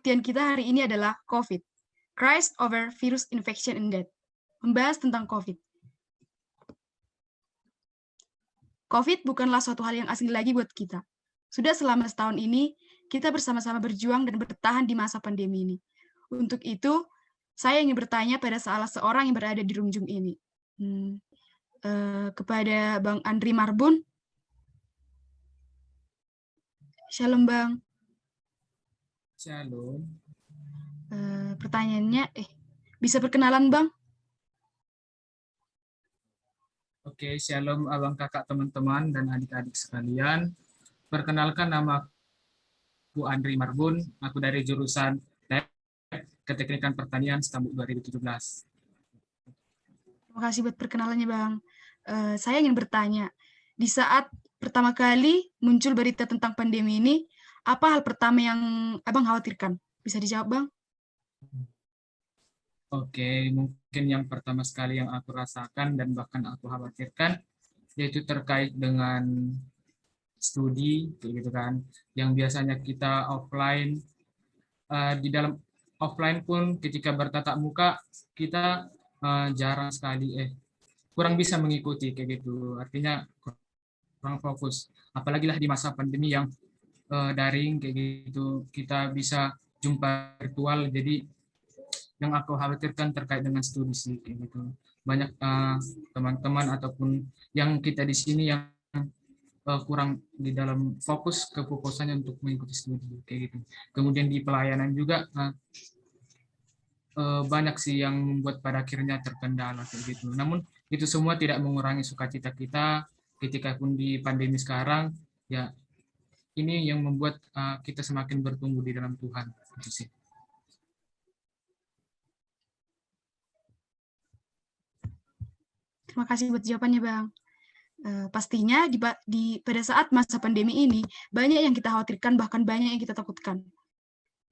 kebaktian kita hari ini adalah COVID, Christ over Virus Infection and Death. Membahas tentang COVID. COVID bukanlah suatu hal yang asing lagi buat kita. Sudah selama setahun ini, kita bersama-sama berjuang dan bertahan di masa pandemi ini. Untuk itu, saya ingin bertanya pada salah seorang yang berada di Rumjung ini. Kepada Bang Andri Marbun. Shalom, Bang. Shalom. Pertanyaannya, bisa perkenalan, Bang? Oke, shalom abang kakak teman-teman dan adik-adik sekalian. Perkenalkan, nama aku Andri Marbun, aku dari jurusan Keteknikan Pertanian Stambuk 2017. Terima kasih buat perkenalannya, Bang. Saya ingin bertanya, di saat pertama kali muncul berita tentang pandemi ini, apa hal pertama yang Abang khawatirkan? Bisa dijawab, Bang? Oke, mungkin yang pertama sekali yang aku rasakan dan bahkan aku khawatirkan, yaitu terkait dengan studi, gitu kan, yang biasanya kita offline, di dalam offline pun ketika bertatap muka, kita jarang sekali, kurang bisa mengikuti, kayak gitu, artinya kurang fokus, apalagi lah di masa pandemi yang daring, kayak gitu, kita bisa jumpa virtual, jadi yang aku khawatirkan terkait dengan studi sih, kayak gitu. Banyak teman-teman ataupun yang kita di sini yang kurang di dalam kefokusannya untuk mengikuti studi, kayak gitu. Kemudian di pelayanan juga banyak sih yang membuat pada akhirnya terkendala, kayak gitu. Namun itu semua tidak mengurangi sukacita kita ketika pun di pandemi sekarang, ya ini yang membuat kita semakin bertumbuh di dalam Tuhan, gitu sih. Terima kasih buat jawabannya, Bang. Pastinya pada saat masa pandemi ini, banyak yang kita khawatirkan, bahkan banyak yang kita takutkan.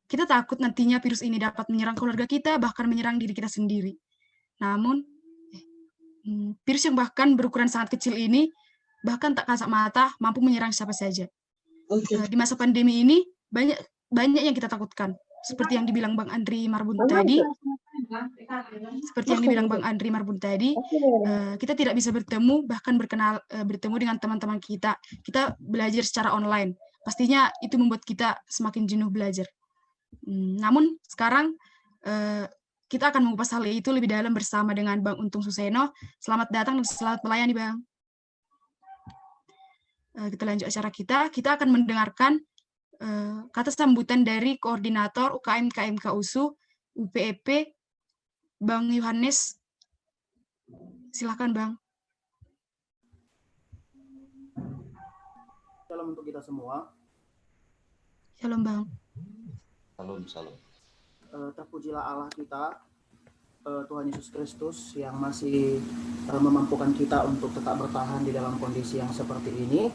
Kita takut nantinya virus ini dapat menyerang keluarga kita, bahkan menyerang diri kita sendiri. Namun, virus yang bahkan berukuran sangat kecil ini, bahkan tak kasat mata, mampu menyerang siapa saja. Di masa pandemi ini, banyak yang kita takutkan. Seperti yang dibilang Bang Andri Marbun tadi, kita tidak bisa bertemu, bahkan bertemu dengan teman-teman kita. Kita belajar secara online. Pastinya itu membuat kita semakin jenuh belajar. Namun sekarang kita akan mengupas hal itu lebih dalam bersama dengan Bang Untung Suseno. Selamat datang dan selamat melayani, Bang. Kita lanjut acara kita. Kita akan mendengarkan kata sambutan dari Koordinator UKM KMK USU UPEP, Bang Yohanes. Silakan, Bang. Salam untuk kita semua. Shalom, Bang. Salam. Terpujilah Allah kita, Tuhan Yesus Kristus, yang masih memampukan kita untuk tetap bertahan di dalam kondisi yang seperti ini,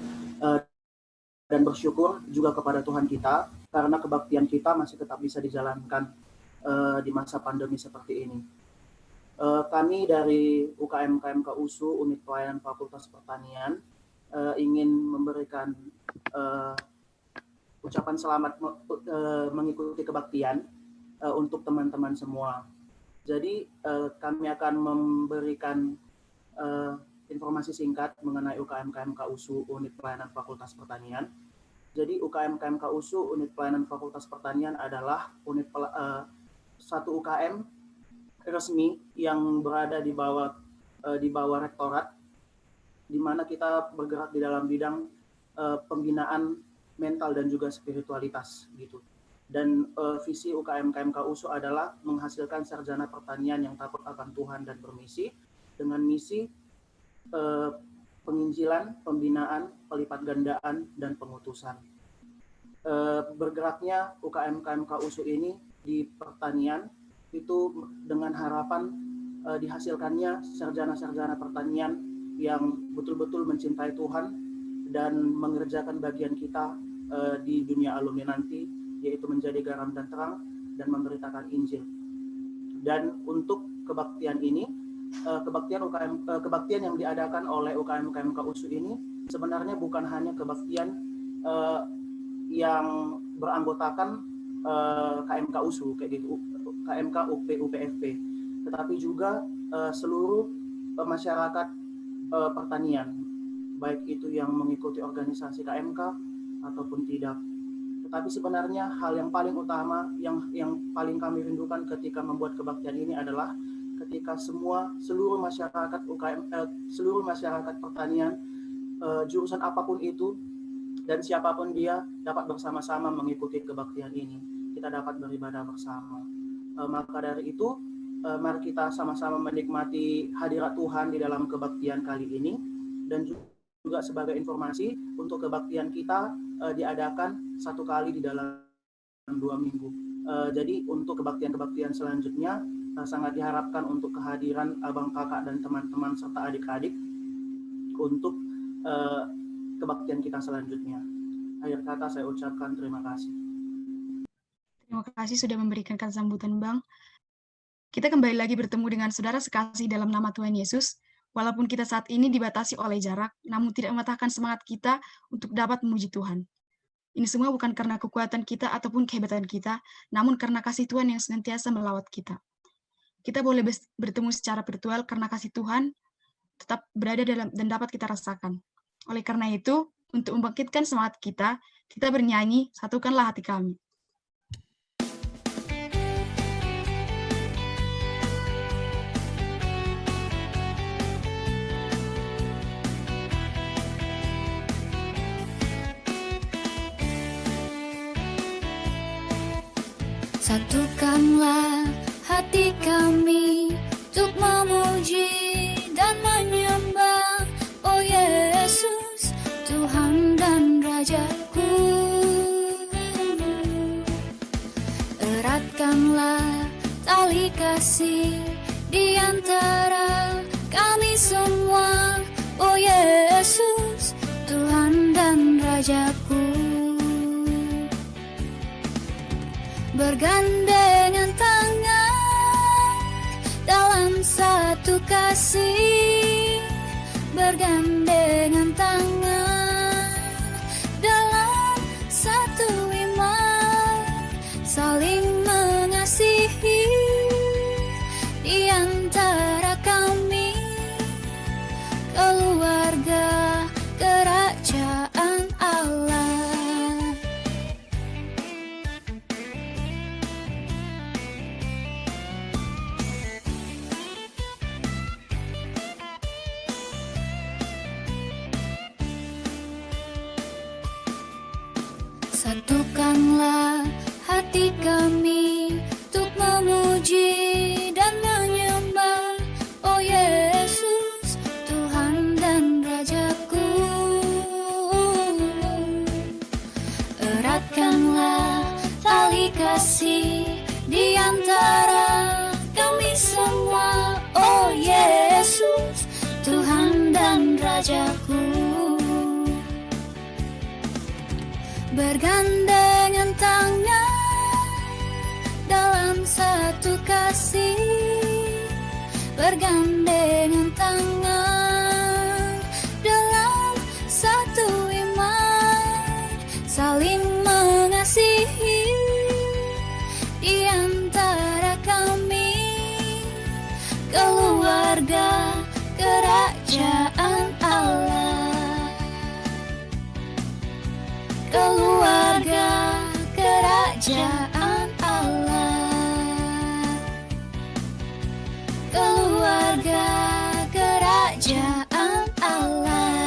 dan bersyukur juga kepada Tuhan kita karena kebaktian kita masih tetap bisa dijalankan di masa pandemi seperti ini. Kami dari UKM KMK USU Unit Pelayanan Fakultas Pertanian ingin memberikan ucapan selamat mengikuti kebaktian untuk teman-teman semua. Jadi kami akan memberikan informasi singkat mengenai UKM KMK USU Unit Pelayanan Fakultas Pertanian. Jadi UKM KMK USU Unit Pelayanan Fakultas Pertanian adalah satu UKM resmi yang berada di bawah rektorat, di mana kita bergerak di dalam bidang pembinaan mental dan juga spiritualitas gitu. Dan visi UKM KMK USU adalah menghasilkan sarjana pertanian yang takut akan Tuhan dan bermisi dengan misi penginjilan, pembinaan, pelipat gandaan, dan pengutusan. Bergeraknya UKM KMK USU ini di pertanian itu dengan harapan dihasilkannya sarjana-sarjana pertanian yang betul-betul mencintai Tuhan dan mengerjakan bagian kita di dunia alumni nanti, yaitu menjadi garam dan terang dan memberitakan Injil. Dan untuk kebaktian ini, kebaktian yang diadakan oleh UKM KMK USU ini sebenarnya bukan hanya kebaktian yang beranggotakan KMK USU kayak gitu, KMK UP UPFP, tetapi juga seluruh masyarakat pertanian, baik itu yang mengikuti organisasi KMK ataupun tidak. Tetapi sebenarnya hal yang paling utama yang paling kami rindukan ketika membuat kebaktian ini adalah ketika seluruh masyarakat UKM, seluruh masyarakat pertanian, jurusan apapun itu dan siapapun dia dapat bersama-sama mengikuti kebaktian ini. Kita dapat beribadah bersama. Maka dari itu, mari kita sama-sama menikmati hadirat Tuhan di dalam kebaktian kali ini. Dan juga sebagai informasi, untuk kebaktian kita diadakan 1 kali di dalam 2 minggu. Jadi untuk kebaktian-kebaktian selanjutnya sangat diharapkan untuk kehadiran abang kakak dan teman-teman serta adik-adik untuk kebaktian kita selanjutnya. Akhir kata saya ucapkan terima kasih. Terima kasih sudah memberikan kata sambutan, Bang. Kita kembali lagi bertemu dengan saudara sekasih dalam nama Tuhan Yesus. Walaupun kita saat ini dibatasi oleh jarak, namun tidak mematahkan semangat kita untuk dapat memuji Tuhan. Ini semua bukan karena kekuatan kita ataupun kehebatan kita, namun karena kasih Tuhan yang senantiasa melawat kita. Kita boleh bertemu secara virtual karena kasih Tuhan tetap berada dalam dan dapat kita rasakan. Oleh karena itu, untuk membangkitkan semangat kita bernyanyi, satukanlah hati kami. Satukanlah hati kami untuk memuji dan menyembah, oh Yesus, Tuhan dan Rajaku. Eratkanlah tali kasih di antara kami semua, oh Yesus, Tuhan dan Rajaku. Bergandengan tangan dalam satu kasih, bergandengan tangan dalam satu iman, saling mengasihi di antara kami, keluarga kerajaan Allah. Satukanlah hati kami untuk memuji dan menyembah, oh Yesus, Tuhan dan Rajaku. Eratkanlah tali kasih di antara kami semua, oh Yesus, Tuhan dan Rajaku. Bergandengan tangan dalam satu kasih, bergandengan tangan dalam satu iman, saling mengasihi di antara kami, keluarga kerajaan Allah. Keluarga kerajaan Allah, keluarga kerajaan Allah.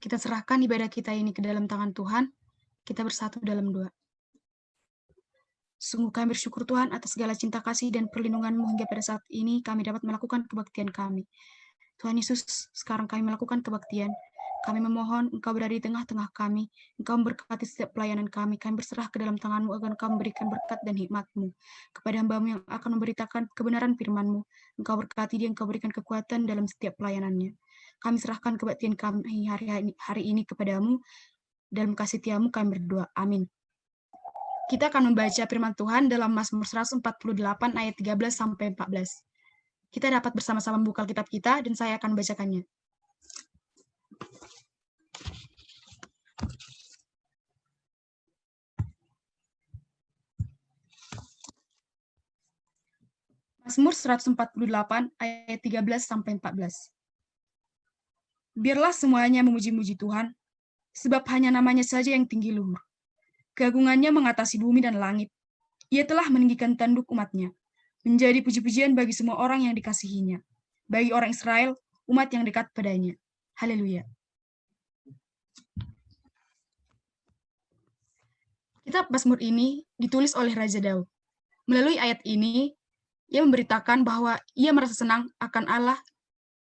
Kita serahkan ibadah kita ini ke dalam tangan Tuhan, kita bersatu dalam doa. Sungguh kami bersyukur Tuhan atas segala cinta kasih dan perlindungan-Mu hingga pada saat ini kami dapat melakukan kebaktian kami. Tuhan Yesus, sekarang kami melakukan kebaktian. Kami memohon Engkau berada di tengah-tengah kami. Engkau memberkati setiap pelayanan kami. Kami berserah ke dalam tangan-Mu agar Engkau memberikan berkat dan hikmat-Mu kepada hamba-Mu yang akan memberitakan kebenaran firman-Mu. Engkau berkati dia, Engkau berikan kekuatan dalam setiap pelayanannya. Kami serahkan kebaktian kami hari ini kepadamu. Dalam kasih setiamu kami berdoa. Amin. Kita akan membaca firman Tuhan dalam Mazmur 148 ayat 13-14. Kita dapat bersama-sama membuka Alkitab kita dan saya akan membacakannya. Mazmur 148 ayat 13-14. Biarlah semuanya memuji-muji Tuhan, sebab hanya namanya saja yang tinggi luhur. Keagungannya mengatasi bumi dan langit. Ia telah meninggikan tanduk umatnya, menjadi puji-pujian bagi semua orang yang dikasihinya, bagi orang Israel, umat yang dekat padanya. Haleluya. Kitab Mazmur ini ditulis oleh Raja Daud. Melalui ayat ini, ia memberitakan bahwa ia merasa senang akan Allah,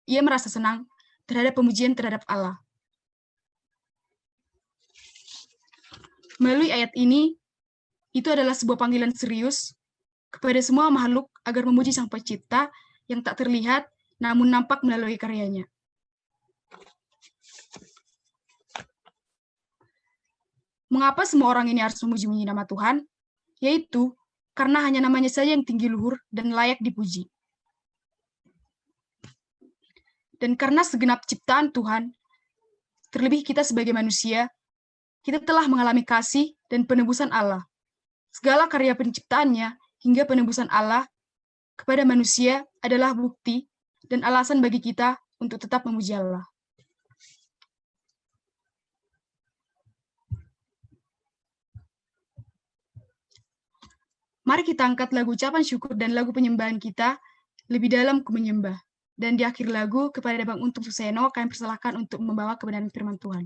ia merasa senang terhadap pemujian terhadap Allah. Melalui ayat ini, itu adalah sebuah panggilan serius kepada semua makhluk agar memuji Sang Pencipta yang tak terlihat namun nampak melalui karyanya. Mengapa semua orang ini harus memuji nama Tuhan? Yaitu karena hanya namanya saja yang tinggi luhur dan layak dipuji. Dan karena segenap ciptaan Tuhan, terlebih kita sebagai manusia, kita telah mengalami kasih dan penebusan Allah. Segala karya penciptaannya hingga penebusan Allah kepada manusia adalah bukti dan alasan bagi kita untuk tetap memuji Allah. Mari kita angkat lagu ucapan syukur dan lagu penyembahan kita lebih dalam ku menyembah. Dan di akhir lagu kepada Bang Untung Suseno kami persilahkan untuk membawa kebenaran firman Tuhan.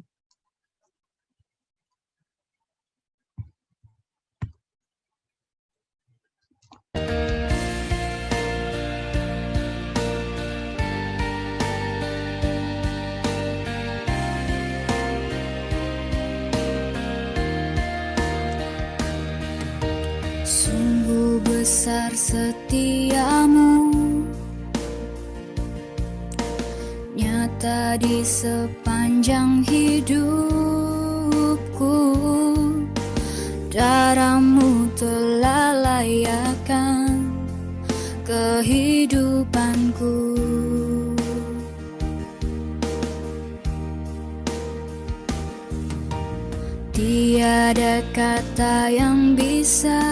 Sungguh besar setiamu, nyata di sepanjang hidupku. Darahmu telah layakkan kehidupanku. Tiada kata yang bisa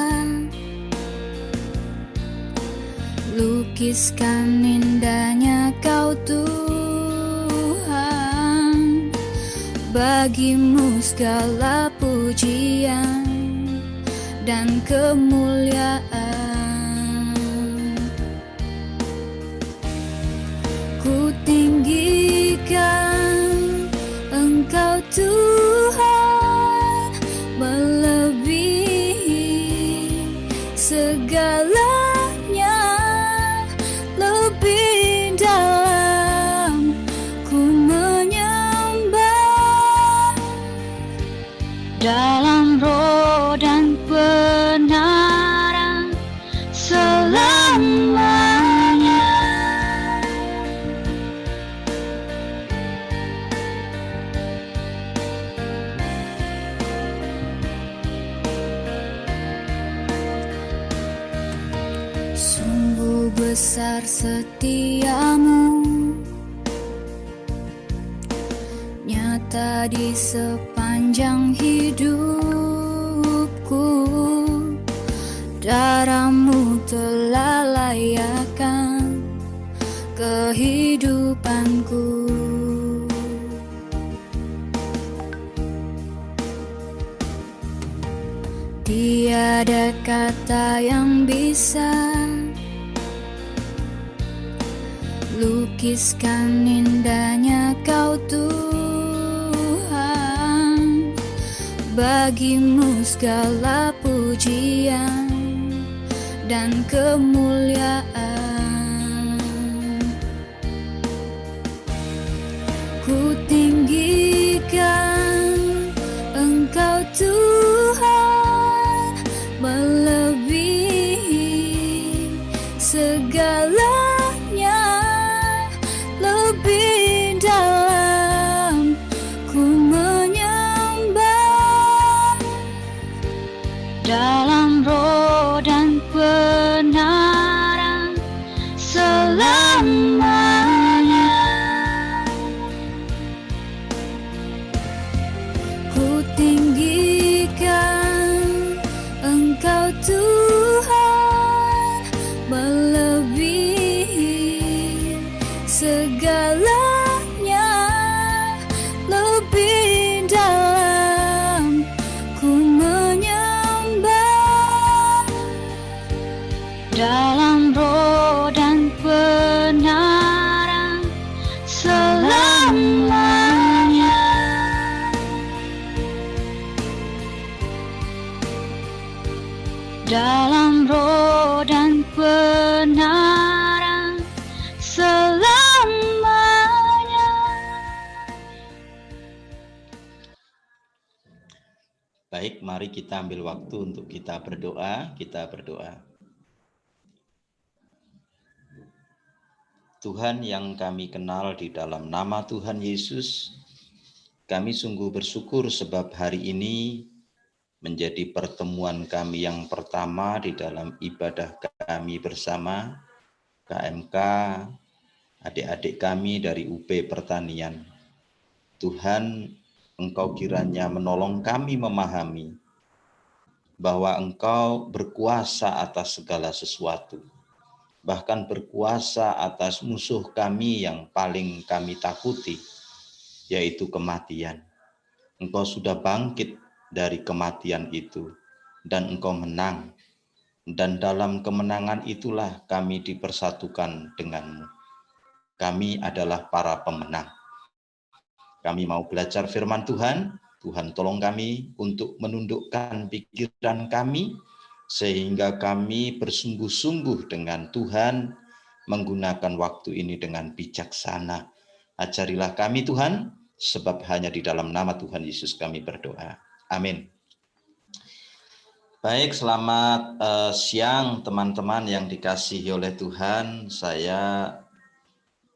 lukiskan indahnya Kau Tuhan. Bagimu segala pujian dan kemuliaan. Ku tinggikan Engkau Tuhan, melebihi segalanya, lebih dalam ku menyembah dalam roh dan kebenaran selamanya. Sungguh besar setiamu, nyata di sepanjang hidupku. Darahmu telah layakkan kehidupanku. Tiada kata yang bisa lukiskan indahnya Kau Tuhan. Bagimu segala pujian dan kemuliaan. Ku tinggikan Engkau Tuhan, melebihi segalanya, lebih dalam ku menyembah dalam roh dan kebenaran dalam roh dan kebenaran selamanya. Dalam roh dan kebenaran selamanya. Baik, mari kita ambil waktu untuk kita berdoa. Tuhan yang kami kenal di dalam nama Tuhan Yesus, kami sungguh bersyukur sebab hari ini menjadi pertemuan kami yang pertama di dalam ibadah kami bersama KMK, adik-adik kami dari UP Pertanian. Tuhan, Engkau kiranya menolong kami memahami bahwa Engkau berkuasa atas segala sesuatu, bahkan berkuasa atas musuh kami yang paling kami takuti, yaitu kematian. Engkau sudah bangkit dari kematian itu, dan Engkau menang. Dan dalam kemenangan itulah kami dipersatukan denganmu. Kami adalah para pemenang. Kami mau belajar firman Tuhan. Tuhan tolong kami untuk menundukkan pikiran kami, sehingga kami bersungguh-sungguh dengan Tuhan, menggunakan waktu ini dengan bijaksana. Ajarilah kami Tuhan, sebab hanya di dalam nama Tuhan Yesus kami berdoa. Amin. Baik, selamat siang teman-teman yang dikasihi oleh Tuhan. Saya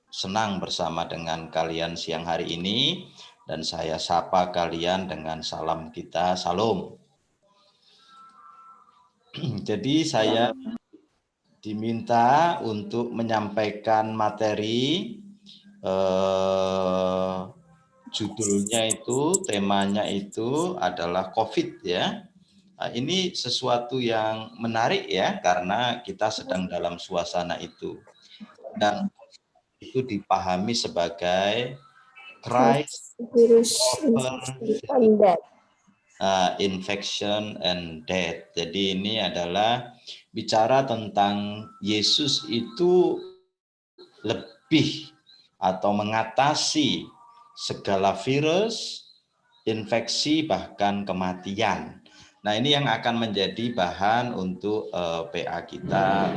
senang bersama dengan kalian siang hari ini, dan saya sapa kalian dengan salam kita, salam. Jadi saya diminta untuk menyampaikan materi, judulnya itu, temanya itu adalah COVID ya. Nah, ini sesuatu yang menarik ya, karena kita sedang dalam suasana itu. Dan itu dipahami sebagai crisis infection and death. Jadi ini adalah bicara tentang Yesus itu lebih atau mengatasi segala virus, infeksi, bahkan kematian. Nah, ini yang akan menjadi bahan untuk PA kita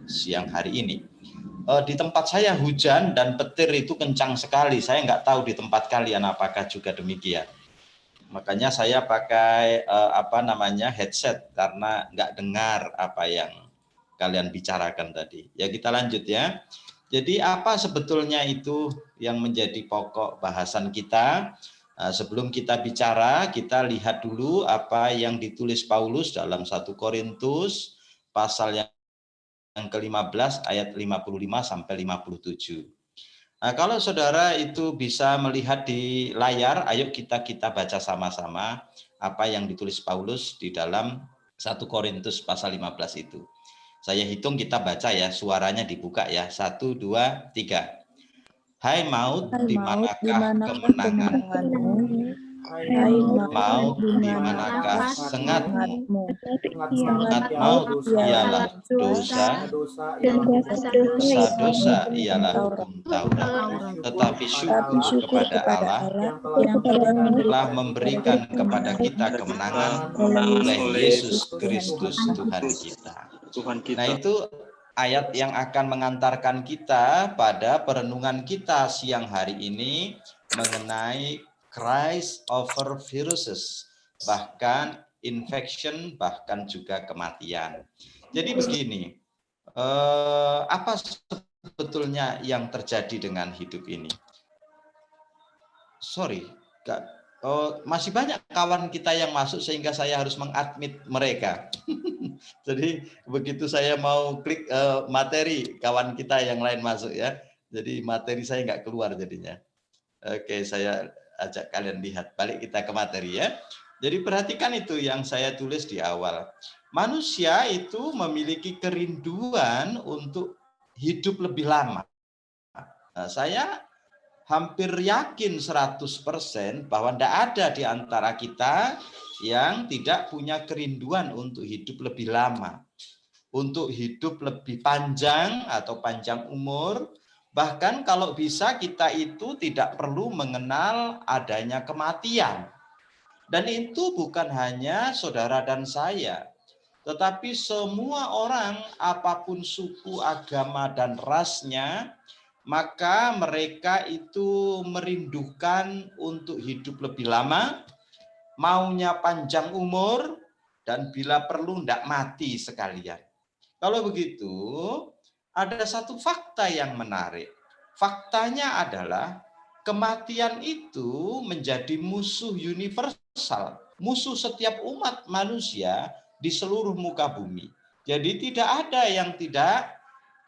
siang hari ini. Di tempat saya hujan dan petir itu kencang sekali. Saya nggak tahu di tempat kalian apakah juga demikian. Makanya saya pakai headset karena nggak dengar apa yang kalian bicarakan tadi. Ya, kita lanjut ya. Jadi apa sebetulnya itu yang menjadi pokok bahasan kita? Sebelum kita bicara, kita lihat dulu apa yang ditulis Paulus dalam 1 Korintus pasal yang ke-15 ayat 55 sampai 57. Nah, kalau saudara itu bisa melihat di layar, ayo kita baca sama-sama apa yang ditulis Paulus di dalam 1 Korintus pasal 15 itu. Saya hitung, kita baca ya, suaranya dibuka ya. 1, 2, 3. Hai maut, di manakah kemenanganmu? Hai maut, di manakah sengatmu? Sengat maut ialah dosa, dosa ialah hukum Taurat. Tetapi syukur kepada Allah yang telah memberikan kepada kita kemenangan oleh Yesus Kristus Tuhan kita. Nah, itu ayat yang akan mengantarkan kita pada perenungan kita siang hari ini mengenai crisis over viruses, bahkan infection, bahkan juga kematian. Jadi begini, apa sebetulnya yang terjadi dengan hidup ini? Masih banyak kawan kita yang masuk sehingga saya harus mengadmit mereka. Jadi begitu saya mau klik materi, kawan kita yang lain masuk ya. Jadi materi saya nggak keluar jadinya. Oke, saya ajak kalian lihat. Balik kita ke materi ya. Jadi perhatikan itu yang saya tulis di awal. Manusia itu memiliki kerinduan untuk hidup lebih lama. Nah, saya hampir yakin 100% bahwa tidak ada di antara kita yang tidak punya kerinduan untuk hidup lebih lama. untuk hidup lebih panjang atau panjang umur. Bahkan kalau bisa kita itu tidak perlu mengenal adanya kematian. Dan itu bukan hanya saudara dan saya, tetapi semua orang apapun suku, agama, dan rasnya, maka mereka itu merindukan untuk hidup lebih lama, maunya panjang umur, dan bila perlu tidak mati sekalian. Kalau begitu, ada satu fakta yang menarik. Faktanya adalah kematian itu menjadi musuh universal, musuh setiap umat manusia di seluruh muka bumi. Jadi tidak ada yang tidak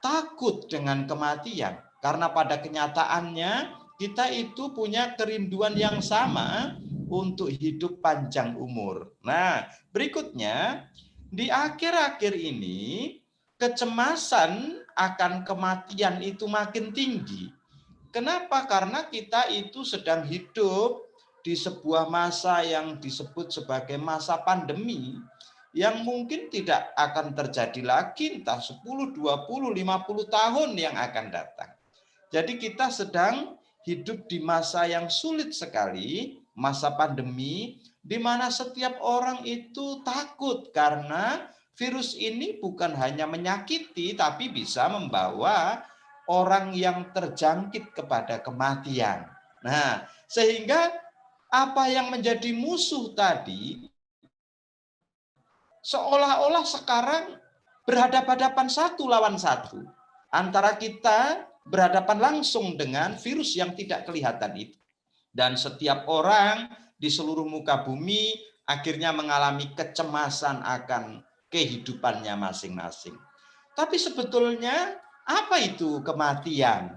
takut dengan kematian, karena pada kenyataannya kita itu punya kerinduan yang sama untuk hidup panjang umur. Nah, berikutnya di akhir-akhir ini kecemasan akan kematian itu makin tinggi. Kenapa? Karena kita itu sedang hidup di sebuah masa yang disebut sebagai masa pandemi, yang mungkin tidak akan terjadi lagi entah 10, 20, 50 tahun yang akan datang. Jadi kita sedang hidup di masa yang sulit sekali, masa pandemi, di mana setiap orang itu takut karena virus ini bukan hanya menyakiti, tapi bisa membawa orang yang terjangkit kepada kematian. Nah, sehingga apa yang menjadi musuh tadi seolah-olah sekarang berhadapan-hadapan satu lawan satu. Antara kita berhadapan langsung dengan virus yang tidak kelihatan itu. Dan setiap orang di seluruh muka bumi akhirnya mengalami kecemasan akan kehidupannya masing-masing. Tapi sebetulnya apa itu kematian?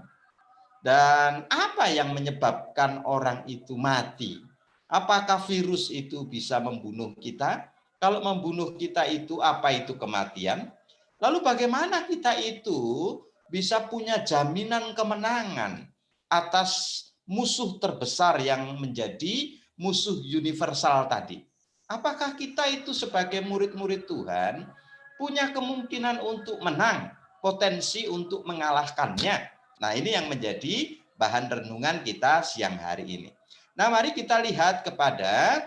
Dan apa yang menyebabkan orang itu mati? Apakah virus itu bisa membunuh kita? Kalau membunuh kita itu, apa itu kematian? Lalu bagaimana kita itu bisa punya jaminan kemenangan atas musuh terbesar yang menjadi musuh universal tadi? Apakah kita itu sebagai murid-murid Tuhan punya kemungkinan untuk menang, potensi untuk mengalahkannya? Nah, ini yang menjadi bahan renungan kita siang hari ini. Nah, mari kita lihat kepada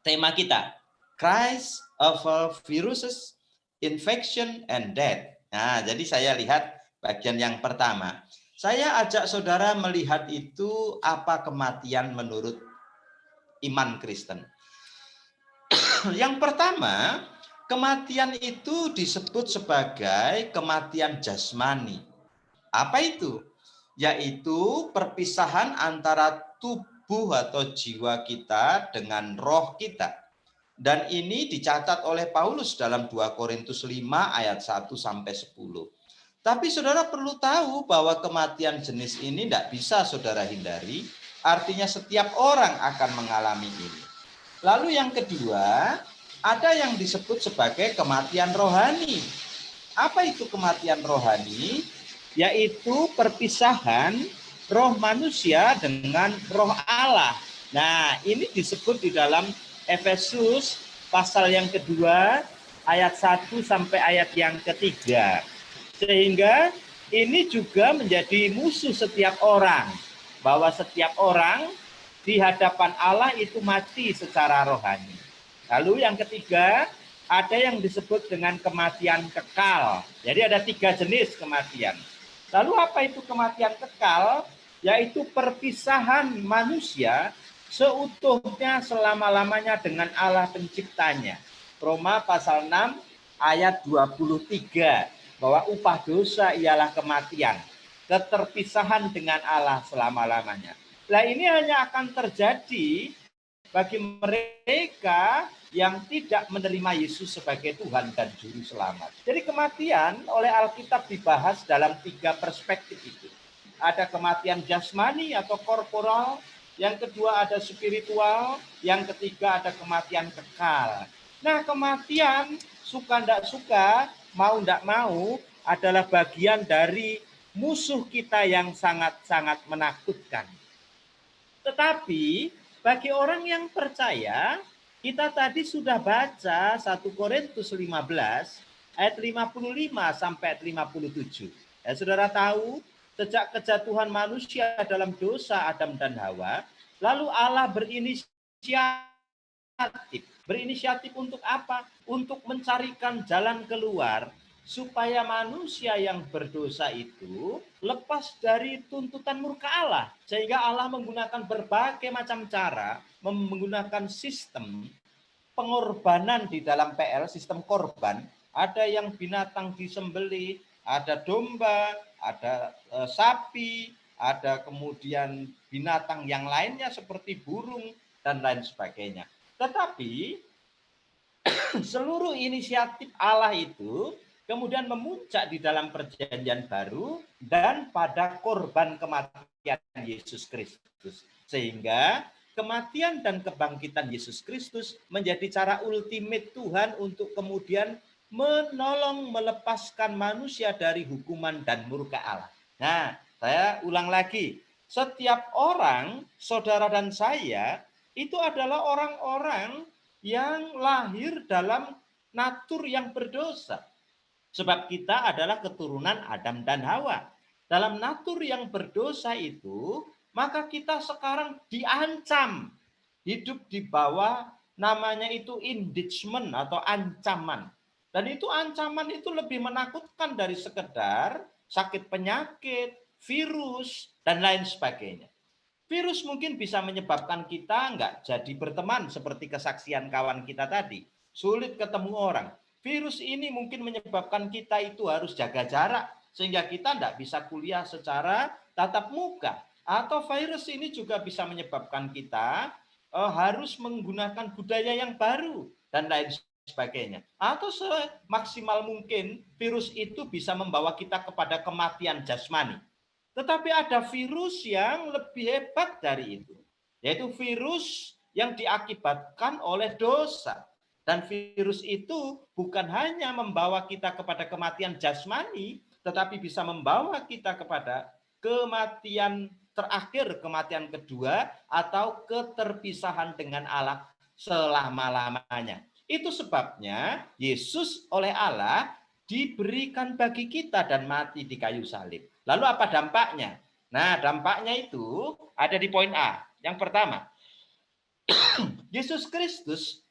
tema kita. Christ over viruses, infection, and death. Nah, jadi saya lihat bagian yang pertama. Saya ajak saudara melihat itu apa kematian menurut iman Kristen. Yang pertama, kematian itu disebut sebagai kematian jasmani. Apa itu? Yaitu perpisahan antara tubuh atau jiwa kita dengan roh kita. Dan ini dicatat oleh Paulus dalam 2 Korintus 5 ayat 1 sampai 10. Tapi saudara perlu tahu bahwa kematian jenis ini tidak bisa saudara hindari. Artinya setiap orang akan mengalami ini. Lalu yang kedua, ada yang disebut sebagai kematian rohani. Apa itu kematian rohani? Yaitu perpisahan roh manusia dengan roh Allah. Nah, ini disebut di dalam Efesus pasal yang kedua ayat 1 sampai ayat yang ketiga. Sehingga ini juga menjadi musuh setiap orang. Bahwa setiap orang di hadapan Allah itu mati secara rohani. Lalu yang ketiga, ada yang disebut dengan kematian kekal. Jadi ada 3 jenis kematian. Lalu apa itu kematian kekal? Yaitu perpisahan manusia seutuhnya selama-lamanya dengan Allah penciptanya. Roma pasal 6 ayat 23. Bahwa upah dosa ialah kematian. Keterpisahan dengan Allah selama-lamanya. Nah, ini hanya akan terjadi bagi mereka yang tidak menerima Yesus sebagai Tuhan dan Juru Selamat. Jadi kematian oleh Alkitab dibahas dalam 3 perspektif itu. Ada kematian jasmani atau korporal, yang kedua ada spiritual, yang ketiga ada kematian kekal. Nah, kematian suka ndak suka, mau ndak mau adalah bagian dari musuh kita yang sangat-sangat menakutkan. Tetapi bagi orang yang percaya, kita tadi sudah baca 1 Korintus 15 ayat 55 sampai ayat 57. Ya, saudara tahu, sejak kejatuhan manusia dalam dosa Adam dan Hawa, lalu Allah berinisiatif untuk apa? Untuk mencarikan jalan keluar supaya manusia yang berdosa itu lepas dari tuntutan murka Allah. Sehingga Allah menggunakan berbagai macam cara, menggunakan sistem pengorbanan di dalam PL, sistem korban. Ada yang binatang disembelih, ada domba, ada sapi, ada kemudian binatang yang lainnya seperti burung dan lain sebagainya. Tetapi seluruh inisiatif Allah itu kemudian memuncak di dalam perjanjian baru dan pada korban kematian Yesus Kristus. Sehingga kematian dan kebangkitan Yesus Kristus menjadi cara ultimate Tuhan untuk kemudian menolong melepaskan manusia dari hukuman dan murka Allah. Nah, saya ulang lagi. Setiap orang, saudara dan saya, itu adalah orang-orang yang lahir dalam natur yang berdosa. Sebab kita adalah keturunan Adam dan Hawa. Dalam natur yang berdosa itu, maka kita sekarang diancam. Hidup di bawah namanya itu indictment atau ancaman. Dan itu ancaman itu lebih menakutkan dari sekedar sakit penyakit, virus, dan lain sebagainya. Virus mungkin bisa menyebabkan kita nggak jadi berteman seperti kesaksian kawan kita tadi. Sulit ketemu orang. Virus ini mungkin menyebabkan kita itu harus jaga jarak sehingga kita nggak bisa kuliah secara tatap muka. Atau virus ini juga bisa menyebabkan kita harus menggunakan budaya yang baru dan lain sebagainya. Atau semaksimal mungkin virus itu bisa membawa kita kepada kematian jasmani. Tetapi ada virus yang lebih hebat dari itu, yaitu virus yang diakibatkan oleh dosa. Dan virus itu bukan hanya membawa kita kepada kematian jasmani, tetapi bisa membawa kita kepada kematian terakhir, kematian kedua, atau keterpisahan dengan Allah selama-lamanya. Itu sebabnya Yesus oleh Allah diberikan bagi kita dan mati di kayu salib. Lalu apa dampaknya? Nah, dampaknya itu ada di poin A. Yang pertama, Yesus Kristus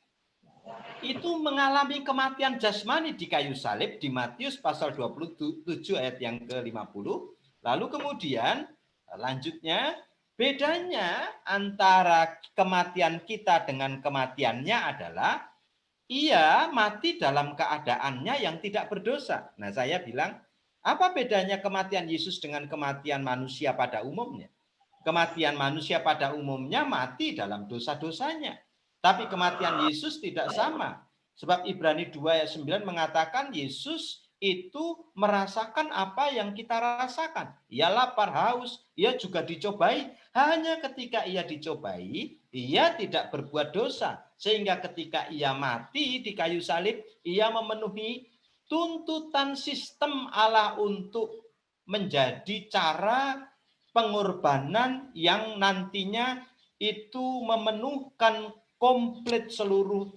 itu mengalami kematian jasmani di kayu salib di Matius pasal 27 ayat yang ke-50. Lalu kemudian lanjutnya, bedanya antara kematian kita dengan kematiannya adalah ia mati dalam keadaannya yang tidak berdosa. Nah, saya bilang, apa bedanya kematian Yesus dengan kematian manusia pada umumnya? Kematian manusia pada umumnya mati dalam dosa-dosanya. Tapi kematian Yesus tidak sama. Sebab Ibrani 2 ayat 9 mengatakan Yesus itu merasakan apa yang kita rasakan. Ia lapar, haus, ia juga dicobai. Hanya ketika ia dicobai, ia tidak berbuat dosa. Sehingga ketika ia mati di kayu salib, ia memenuhi tuntutan sistem Allah untuk menjadi cara pengorbanan yang nantinya itu memenuhkan komplit seluruh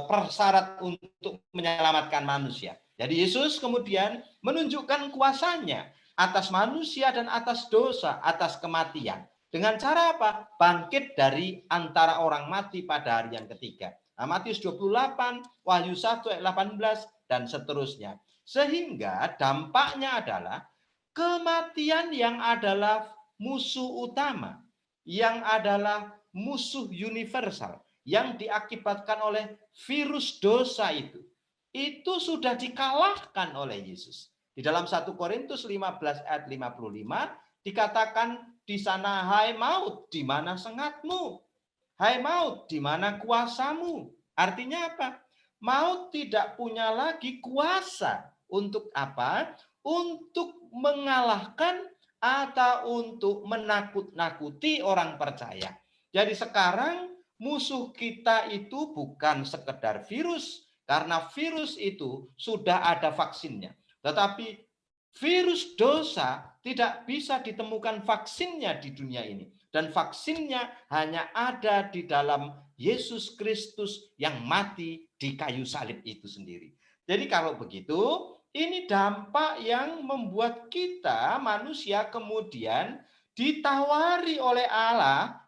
persyarat untuk menyelamatkan manusia. Jadi Yesus kemudian menunjukkan kuasanya atas manusia dan atas dosa, atas kematian. Dengan cara apa? Bangkit dari antara orang mati pada hari yang ketiga. Nah, Matius 28, Wahyu 1 ayat 18, dan seterusnya. Sehingga dampaknya adalah kematian yang adalah musuh utama, yang adalah musuh universal, yang diakibatkan oleh virus dosa itu sudah dikalahkan oleh Yesus. Di dalam 1 Korintus 15 ayat 55 dikatakan di sana, hai maut, di mana sengatmu? Hai maut, di mana kuasamu? Artinya apa? Maut tidak punya lagi kuasa untuk apa? Untuk mengalahkan atau untuk menakut-nakuti orang percaya. Jadi sekarang musuh kita itu bukan sekedar virus, karena virus itu sudah ada vaksinnya. Tetapi virus dosa tidak bisa ditemukan vaksinnya di dunia ini. Dan vaksinnya hanya ada di dalam Yesus Kristus yang mati di kayu salib itu sendiri. Jadi kalau begitu, ini dampak yang membuat kita manusia kemudian ditawari oleh Allah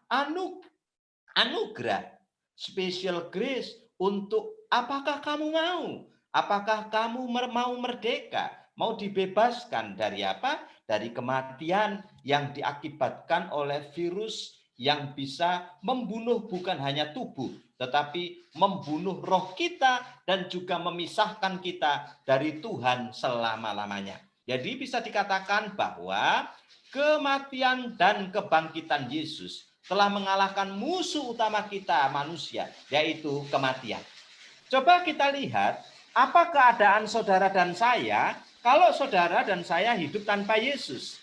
anugerah, special grace untuk apakah kamu mau? Apakah kamu mau merdeka? Mau dibebaskan dari apa? Dari kematian yang diakibatkan oleh virus yang bisa membunuh bukan hanya tubuh, tetapi membunuh roh kita dan juga memisahkan kita dari Tuhan selama-lamanya. Jadi bisa dikatakan bahwa kematian dan kebangkitan Yesus telah mengalahkan musuh utama kita manusia, yaitu kematian. Coba kita lihat apa keadaan saudara dan saya kalau saudara dan saya hidup tanpa Yesus.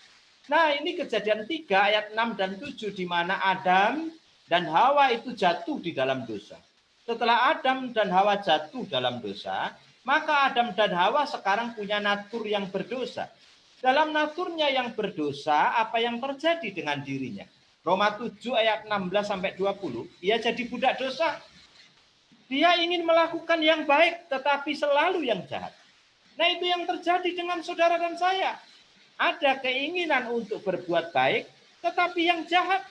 Nah, ini Kejadian 3 ayat 6 dan 7 di mana Adam dan Hawa itu jatuh di dalam dosa. Setelah Adam dan Hawa jatuh dalam dosa, maka Adam dan Hawa sekarang punya natur yang berdosa. Dalam naturnya yang berdosa, apa yang terjadi dengan dirinya? Roma 7 ayat 16 sampai 20, ia jadi budak dosa. Dia ingin melakukan yang baik tetapi selalu yang jahat. Nah, itu yang terjadi dengan saudara dan saya. Ada keinginan untuk berbuat baik tetapi yang jahat.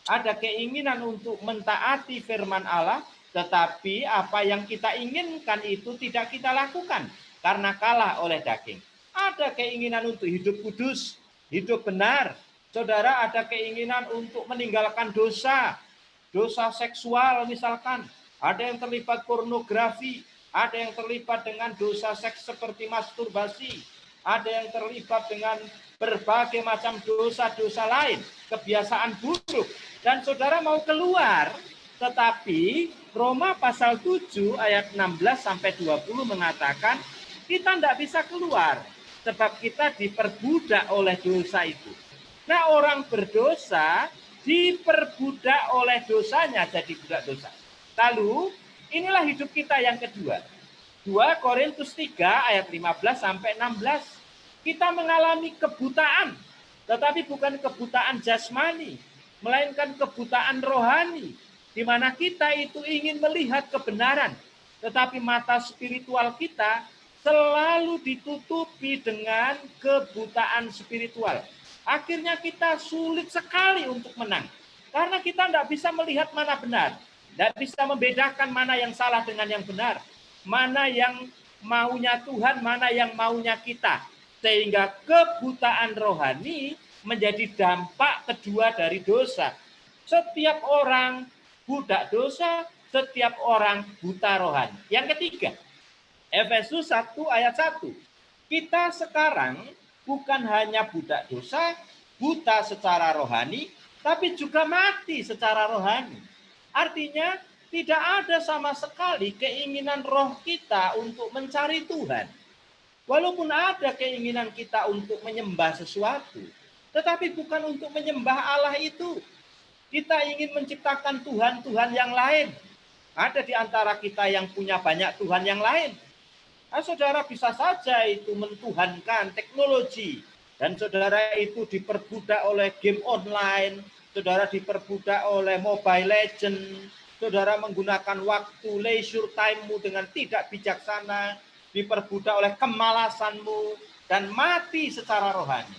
Ada keinginan untuk mentaati firman Allah, tetapi apa yang kita inginkan itu tidak kita lakukan karena kalah oleh daging. Ada keinginan untuk hidup kudus, hidup benar. Saudara ada keinginan untuk meninggalkan dosa, dosa seksual misalkan. Ada yang terlibat pornografi, ada yang terlibat dengan dosa seks seperti masturbasi, ada yang terlibat dengan berbagai macam dosa-dosa lain, kebiasaan buruk. Dan saudara mau keluar, tetapi Roma pasal 7 ayat 16 sampai 20 mengatakan kita tidak bisa keluar sebab kita diperbudak oleh dosa itu. Nah, orang berdosa diperbudak oleh dosanya jadi budak dosa. Lalu inilah hidup kita yang kedua. 2 Korintus 3 ayat 15 sampai 16. Kita mengalami kebutaan, tetapi bukan kebutaan jasmani, melainkan kebutaan rohani, di mana kita itu ingin melihat kebenaran, tetapi mata spiritual kita selalu ditutupi dengan kebutaan spiritual. Akhirnya kita sulit sekali untuk menang, karena kita tidak bisa melihat mana benar, tidak bisa membedakan mana yang salah dengan yang benar, mana yang maunya Tuhan, mana yang maunya kita. Sehingga kebutaan rohani menjadi dampak kedua dari dosa. Setiap orang budak dosa, setiap orang buta rohani. Yang ketiga, Efesus 1 ayat 1. Kita sekarang bukan hanya budak dosa, buta secara rohani, tapi juga mati secara rohani. Artinya tidak ada sama sekali keinginan roh kita untuk mencari Tuhan. Walaupun ada keinginan kita untuk menyembah sesuatu, tetapi bukan untuk menyembah Allah itu. Kita ingin menciptakan Tuhan-Tuhan yang lain. Ada di antara kita yang punya banyak Tuhan yang lain. Nah, saudara bisa saja itu mentuhankan teknologi. Dan saudara itu diperbudak oleh game online. Saudara diperbudak oleh Mobile Legends. Saudara menggunakan waktu leisure time-mu dengan tidak bijaksana. Diperbudak oleh kemalasanmu dan mati secara rohani.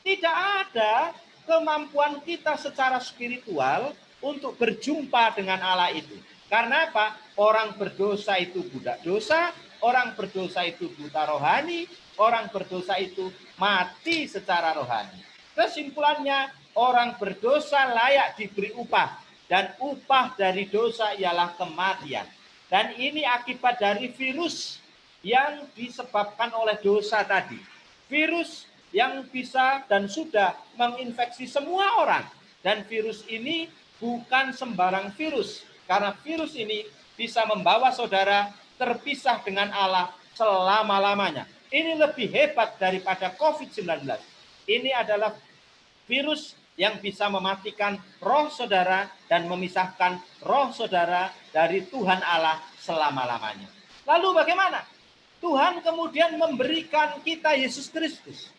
Tidak ada kemampuan kita secara spiritual untuk berjumpa dengan Allah itu. Karena apa? Orang berdosa itu budak dosa, orang berdosa itu buta rohani, orang berdosa itu mati secara rohani. Kesimpulannya, orang berdosa layak diberi upah, dan upah dari dosa ialah kematian. Dan ini akibat dari virus yang disebabkan oleh dosa tadi. Virus yang bisa dan sudah menginfeksi semua orang. Dan virus ini bukan sembarang virus. Karena virus ini bisa membawa saudara terpisah dengan Allah selama-lamanya. Ini lebih hebat daripada COVID-19. Ini adalah virus yang bisa mematikan roh saudara dan memisahkan roh saudara dari Tuhan Allah selama-lamanya. Lalu bagaimana? Tuhan kemudian memberikan kita Yesus Kristus.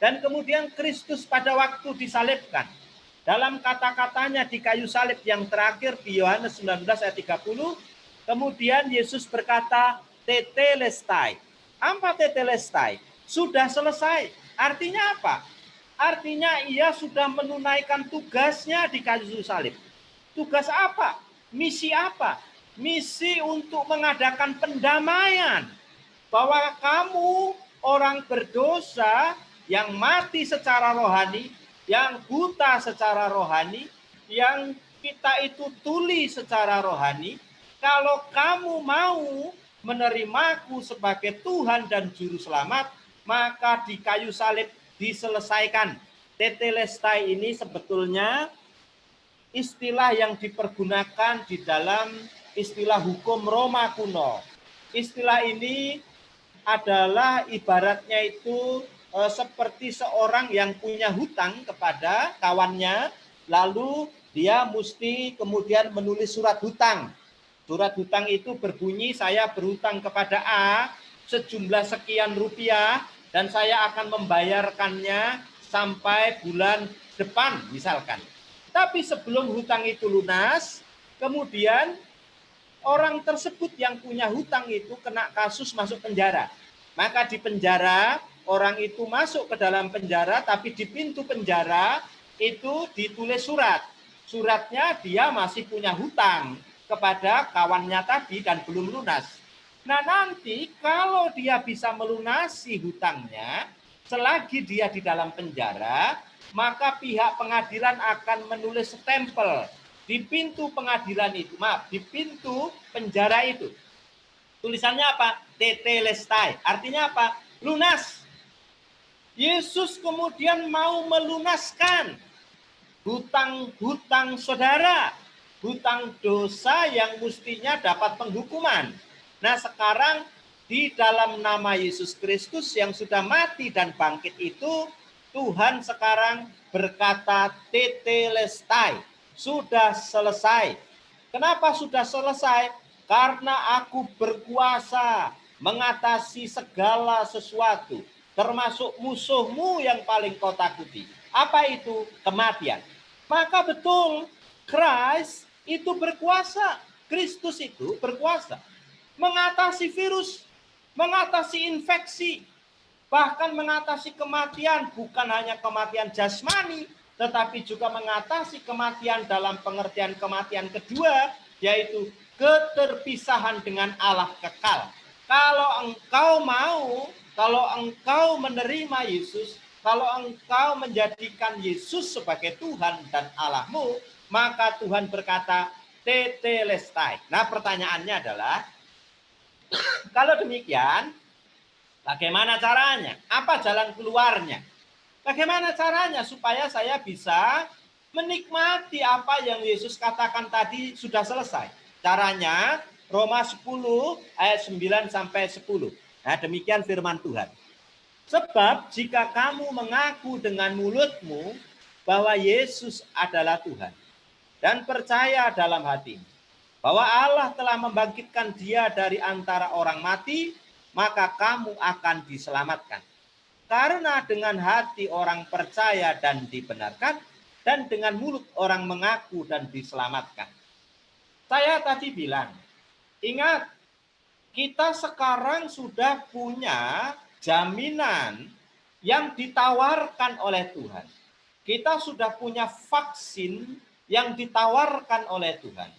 Dan kemudian Kristus pada waktu disalibkan. Dalam kata-katanya di kayu salib yang terakhir di Yohanes 19 ayat 30, kemudian Yesus berkata, tetelestai. Apa tetelestai? Sudah selesai. Artinya apa? Artinya ia sudah menunaikan tugasnya di kayu salib. Tugas apa? Misi apa? Misi untuk mengadakan pendamaian. Bahwa kamu orang berdosa yang mati secara rohani, yang buta secara rohani, yang kita itu tuli secara rohani, kalau kamu mau menerimaku sebagai Tuhan dan Juru Selamat, maka di kayu salib diselesaikan. Tetelestai ini sebetulnya istilah yang dipergunakan di dalam istilah hukum Roma kuno. Istilah ini adalah ibaratnya itu seperti seorang yang punya hutang kepada kawannya, lalu dia mesti kemudian menulis surat hutang. Surat hutang itu berbunyi, saya berhutang kepada A sejumlah sekian rupiah dan saya akan membayarkannya sampai bulan depan misalkan. Tapi sebelum hutang itu lunas, kemudian orang tersebut yang punya hutang itu kena kasus masuk penjara. Maka di penjara, orang itu masuk ke dalam penjara, tapi di pintu penjara itu ditulis surat. Suratnya dia masih punya hutang kepada kawannya tadi dan belum lunas. Nah nanti kalau dia bisa melunasi hutangnya, selagi dia di dalam penjara, maka pihak pengadilan akan menulis stempel di pintu pengadilan itu, di pintu penjara itu. Tulisannya apa? Tetelestai. Artinya apa? Lunas. Yesus kemudian mau melunaskan hutang-hutang saudara, hutang dosa yang mestinya dapat penghukuman. Nah sekarang di dalam nama Yesus Kristus yang sudah mati dan bangkit itu, Tuhan sekarang berkata tetelestai. Sudah selesai. Kenapa sudah selesai? Karena aku berkuasa mengatasi segala sesuatu, termasuk musuhmu yang paling kau takuti. Apa itu? Kematian. Maka betul, Christ itu berkuasa. Kristus itu berkuasa. Mengatasi virus, mengatasi infeksi, bahkan mengatasi kematian, bukan hanya kematian jasmani, tetapi juga mengatasi kematian dalam pengertian kematian kedua, yaitu keterpisahan dengan Allah kekal. Kalau engkau mau, kalau engkau menerima Yesus, kalau engkau menjadikan Yesus sebagai Tuhan dan Allahmu, maka Tuhan berkata, tetelestai. Nah pertanyaannya adalah, kalau demikian, bagaimana caranya? Apa jalan keluarnya? Bagaimana caranya supaya saya bisa menikmati apa yang Yesus katakan tadi sudah selesai? Caranya Roma 10 ayat 9 sampai 10. Nah, demikian firman Tuhan. Sebab jika kamu mengaku dengan mulutmu bahwa Yesus adalah Tuhan dan percaya dalam hatimu bahwa Allah telah membangkitkan dia dari antara orang mati, maka kamu akan diselamatkan. Karena dengan hati orang percaya dan dibenarkan, dan dengan mulut orang mengaku dan diselamatkan. Saya tadi bilang, ingat, kita sekarang sudah punya jaminan yang ditawarkan oleh Tuhan. Kita sudah punya vaksin yang ditawarkan oleh Tuhan.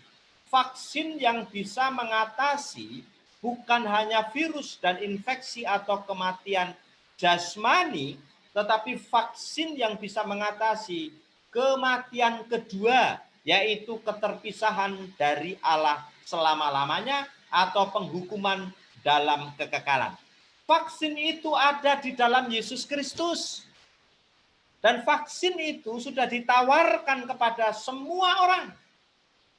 Vaksin yang bisa mengatasi bukan hanya virus dan infeksi atau kematian jasmani, tetapi vaksin yang bisa mengatasi kematian kedua, yaitu keterpisahan dari Allah selama-lamanya atau penghukuman dalam kekekalan. Vaksin itu ada di dalam Yesus Kristus. Dan vaksin itu sudah ditawarkan kepada semua orang,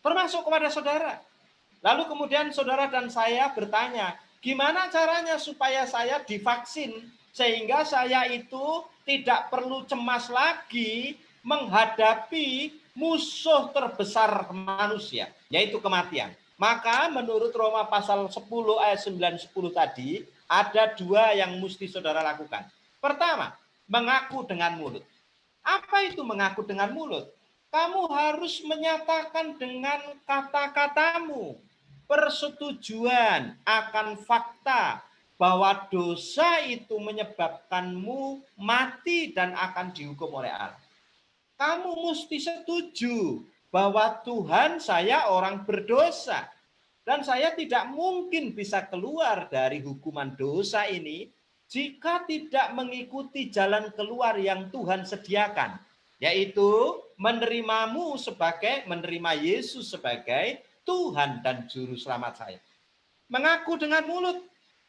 termasuk kepada saudara. Lalu kemudian saudara dan saya bertanya, gimana caranya supaya saya divaksin sehingga saya itu tidak perlu cemas lagi menghadapi musuh terbesar manusia, yaitu kematian. Maka menurut Roma pasal 10 ayat 9-10 tadi, ada dua yang mesti saudara lakukan. Pertama, mengaku dengan mulut. Apa itu mengaku dengan mulut? Kamu harus menyatakan dengan kata-katamu. persetujuan akan fakta bahwa dosa itu menyebabkanmu mati dan akan dihukum oleh Allah. Kamu mesti setuju bahwa Tuhan, saya orang berdosa. Dan saya tidak mungkin bisa keluar dari hukuman dosa ini jika tidak mengikuti jalan keluar yang Tuhan sediakan. Yaitu menerima Yesus sebagai Tuhan dan Juru Selamat saya. Mengaku dengan mulut,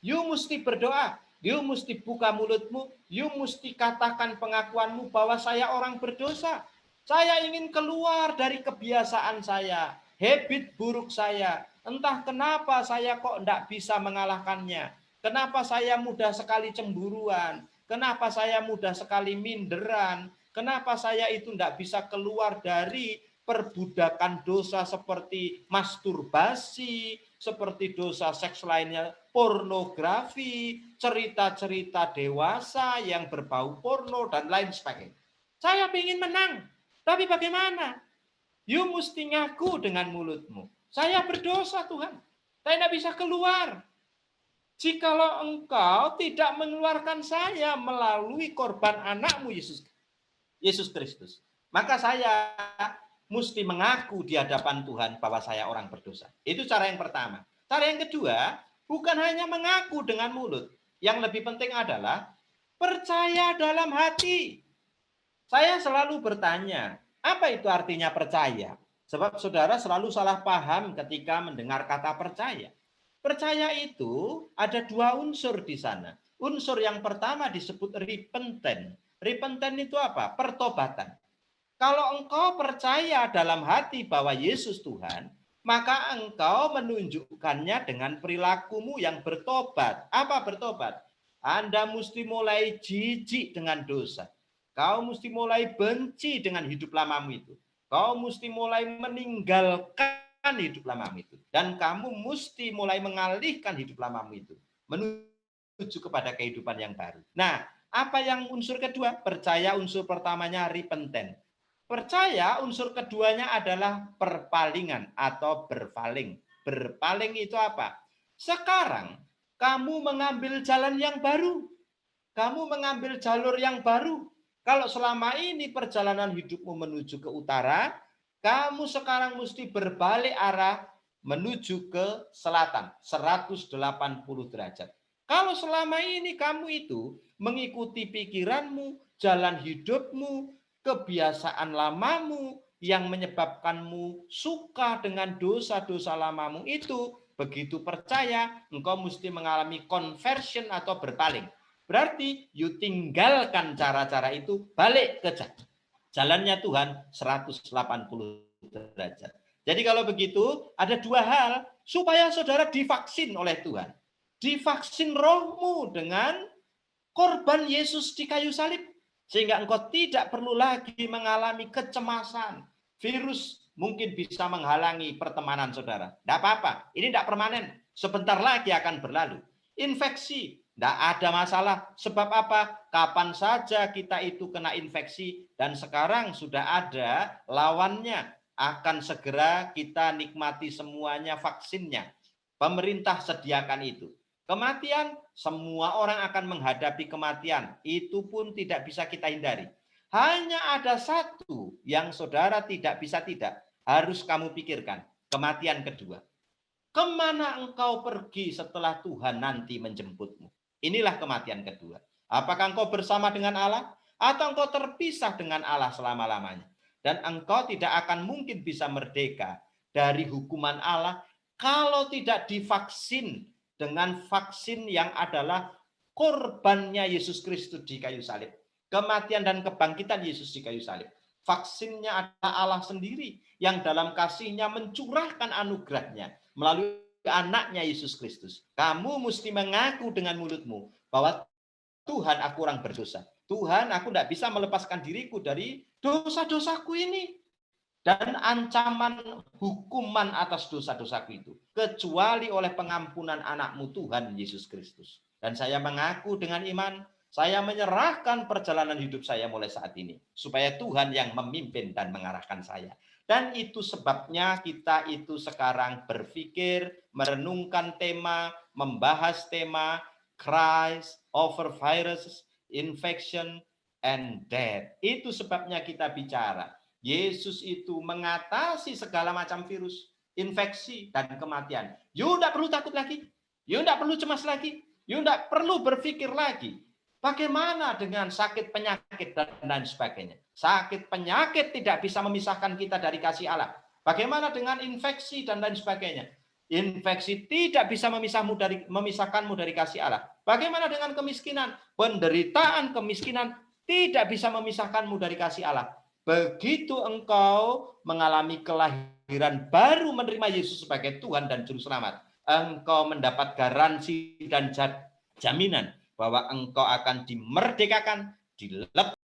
you mesti berdoa, you mesti buka mulutmu, you mesti katakan pengakuanmu bahwa saya orang berdosa. Saya ingin keluar dari kebiasaan saya, habit buruk saya. Entah kenapa saya kok tidak bisa mengalahkannya. Kenapa saya mudah sekali cemburuan. Kenapa saya mudah sekali minderan. Kenapa saya itu tidak bisa keluar dari perbudakan dosa seperti masturbasi, seperti dosa seks lainnya, pornografi, cerita-cerita dewasa yang berbau porno, dan lain sebagainya. Saya ingin menang. Tapi bagaimana? You mesti ngaku dengan mulutmu. Saya berdosa Tuhan. Saya tidak bisa keluar. Jikalau engkau tidak mengeluarkan saya melalui korban anakmu Yesus Kristus, maka saya mesti mengaku di hadapan Tuhan bahwa saya orang berdosa. Itu cara yang pertama. Cara yang kedua, bukan hanya mengaku dengan mulut. Yang lebih penting adalah percaya dalam hati. Saya selalu bertanya, apa itu artinya percaya? Sebab saudara selalu salah paham ketika mendengar kata percaya. Percaya itu ada dua unsur di sana. Unsur yang pertama disebut repentance. Repentance itu apa? Pertobatan. Kalau engkau percaya dalam hati bahwa Yesus Tuhan, maka engkau menunjukkannya dengan perilakumu yang bertobat. Apa bertobat? Anda mesti mulai jijik dengan dosa. Kau mesti mulai benci dengan hidup lamamu itu. Kau mesti mulai meninggalkan hidup lamamu itu. Dan kamu mesti mulai mengalihkan hidup lamamu itu. Menuju kepada kehidupan yang baru. Nah, apa yang unsur kedua? Percaya unsur pertamanya repentance. Percaya unsur keduanya adalah perpalingan atau berpaling. Berpaling itu apa? Sekarang kamu mengambil jalan yang baru. Kamu mengambil jalur yang baru. Kalau selama ini perjalanan hidupmu menuju ke utara, kamu sekarang mesti berbalik arah menuju ke selatan, 180 derajat. Kalau selama ini kamu itu mengikuti pikiranmu, jalan hidupmu, kebiasaan lamamu yang menyebabkanmu suka dengan dosa-dosa lamamu itu, begitu percaya, engkau mesti mengalami conversion atau berpaling. Berarti you tinggalkan cara-cara itu, balik ke jalannya Tuhan 180 derajat. Jadi kalau begitu ada dua hal supaya saudara divaksin oleh Tuhan. Divaksin rohmu dengan korban Yesus di kayu salib. Sehingga engkau tidak perlu lagi mengalami kecemasan. Virus mungkin bisa menghalangi pertemanan saudara. Tidak apa-apa, ini tidak permanen. Sebentar lagi akan berlalu. Infeksi, tidak ada masalah. Sebab apa? Kapan saja kita itu kena infeksi dan sekarang sudah ada lawannya. Akan segera kita nikmati semuanya vaksinnya. Pemerintah sediakan itu. Kematian, semua orang akan menghadapi kematian. Itu pun tidak bisa kita hindari. Hanya ada satu yang saudara tidak bisa tidak. Harus kamu pikirkan. Kematian kedua. Kemana engkau pergi setelah Tuhan nanti menjemputmu? Inilah kematian kedua. Apakah engkau bersama dengan Allah? Atau engkau terpisah dengan Allah selama-lamanya? Dan engkau tidak akan mungkin bisa merdeka dari hukuman Allah kalau tidak divaksin dengan vaksin yang adalah korbannya Yesus Kristus di kayu salib. Kematian dan kebangkitan Yesus di kayu salib. Vaksinnya adalah Allah sendiri yang dalam kasihnya mencurahkan anugerahnya melalui anaknya Yesus Kristus. Kamu mesti mengaku dengan mulutmu bahwa Tuhan, aku orang berdosa. Tuhan, aku tidak bisa melepaskan diriku dari dosa-dosaku ini. Dan ancaman hukuman atas dosa-dosaku itu. Kecuali oleh pengampunan anakmu Tuhan Yesus Kristus. Dan saya mengaku dengan iman, saya menyerahkan perjalanan hidup saya mulai saat ini. Supaya Tuhan yang memimpin dan mengarahkan saya. Dan itu sebabnya kita itu sekarang berpikir, merenungkan tema, membahas tema Christ over viruses, infection, and death. Itu sebabnya kita bicara. Yesus itu mengatasi segala macam virus, infeksi, dan kematian. You tidak perlu takut lagi. You tidak perlu cemas lagi. You tidak perlu berpikir lagi. Bagaimana dengan sakit penyakit dan lain sebagainya? Sakit penyakit tidak bisa memisahkan kita dari kasih Allah. Bagaimana dengan infeksi dan lain sebagainya? Infeksi tidak bisa memisahkanmu dari kasih Allah. Bagaimana dengan kemiskinan? Penderitaan kemiskinan tidak bisa memisahkanmu dari kasih Allah. Begitu engkau mengalami kelahiran baru menerima Yesus sebagai Tuhan dan Juru Selamat, engkau mendapat garansi dan jaminan bahwa engkau akan dimerdekakan, dilepas